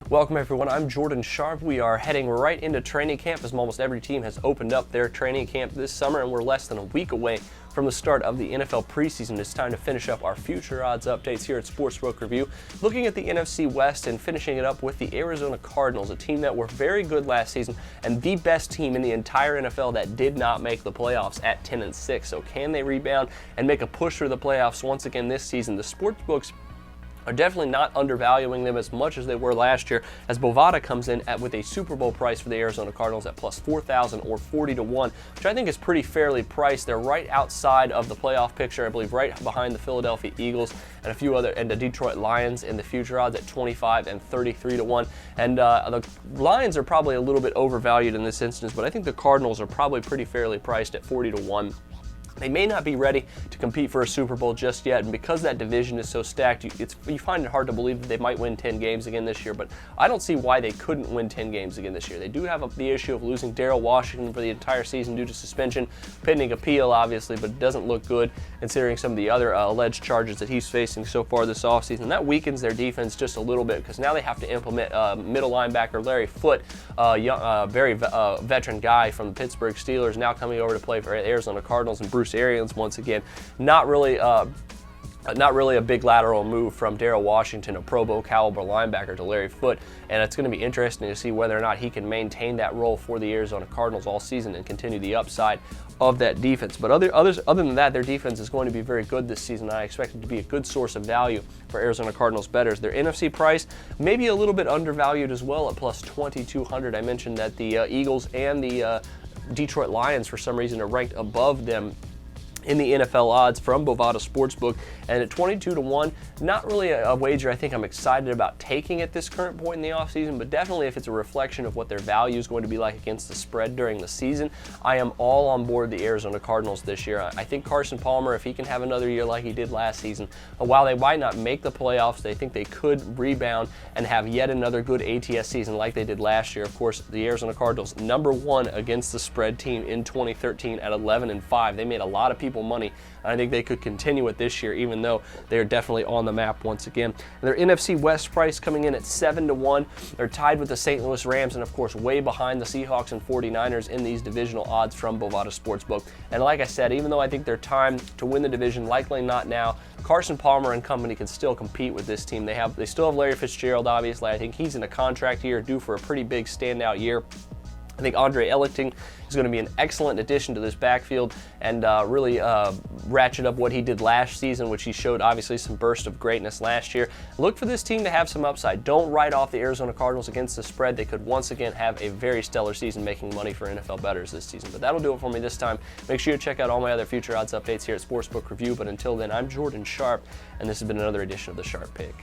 Welcome everyone, I'm Jordan Sharp. We are heading right into training camp as almost every team has opened up their training camp this summer, and we're less than a week away from the start of the NFL preseason. It's time to finish up our future odds updates here at Sportsbook Review, looking at the NFC West and finishing it up with the Arizona Cardinals, a team that were very good last season and the best team in the entire NFL that did not make the playoffs at 10-6. So can they rebound and make a push for the playoffs once again this season? The sportsbooks are definitely not undervaluing them as much as they were last year, as Bovada comes in with a Super Bowl price for the Arizona Cardinals at plus 4,000 or 40-1, which I think is pretty fairly priced. They're right outside of the playoff picture, I believe right behind the Philadelphia Eagles and a few other, and the Detroit Lions in the future odds at 25 and 33-1. And the Lions are probably a little bit overvalued in this instance, but I think the Cardinals are probably pretty fairly priced at 40-1. They may not be ready to compete for a Super Bowl just yet, and because that division is so stacked, you find it hard to believe that they might win 10 games again this year, but I don't see why they couldn't win 10 games again this year. They do have the issue of losing Darrell Washington for the entire season due to suspension, pending appeal obviously, but it doesn't look good considering some of the other alleged charges that he's facing so far this offseason. That weakens their defense just a little bit because now they have to implement middle linebacker Larry Foote, very veteran guy from the Pittsburgh Steelers, now coming over to play for Arizona Cardinals, and Bruce Arians once again. Not really a big lateral move from Darrell Washington, a Pro Bowl caliber linebacker, to Larry Foote, and it's going to be interesting to see whether or not he can maintain that role for the Arizona Cardinals all season and continue the upside of that defense. But other than that, their defense is going to be very good this season. I expect it to be a good source of value for Arizona Cardinals bettors. Their NFC price maybe a little bit undervalued as well at plus 2,200. I mentioned that the Eagles and the Detroit Lions for some reason are ranked above them in the NFL odds from Bovada Sportsbook, and at 22-1, not really a wager I think I'm excited about taking at this current point in the offseason, but definitely if it's a reflection of what their value is going to be like against the spread during the season, I am all on board the Arizona Cardinals this year. I think Carson Palmer, if he can have another year like he did last season, while they might not make the playoffs, they think they could rebound and have yet another good ATS season like they did last year. Of course, the Arizona Cardinals, #1 against the spread team in 2013 at 11-5. They made a lot of people money, and I think they could continue it this year, even though they're definitely on the map once again. And their NFC West price coming in at 7-1. They're tied with the St. Louis Rams, and of course way behind the Seahawks and 49ers in these divisional odds from Bovada Sportsbook. And like I said, even though I think they're time to win the division, likely not now, Carson Palmer and company can still compete with this team. They still have Larry Fitzgerald, obviously. I think he's in a contract year, due for a pretty big standout year. I think Andre Ellington is going to be an excellent addition to this backfield and really ratchet up what he did last season, which he showed obviously some burst of greatness last year. Look for this team to have some upside. Don't write off the Arizona Cardinals against the spread. They could once again have a very stellar season making money for NFL bettors this season. But that'll do it for me this time. Make sure you check out all my other future odds updates here at Sportsbook Review. But until then, I'm Jordan Sharp, and this has been another edition of the Sharp Pick.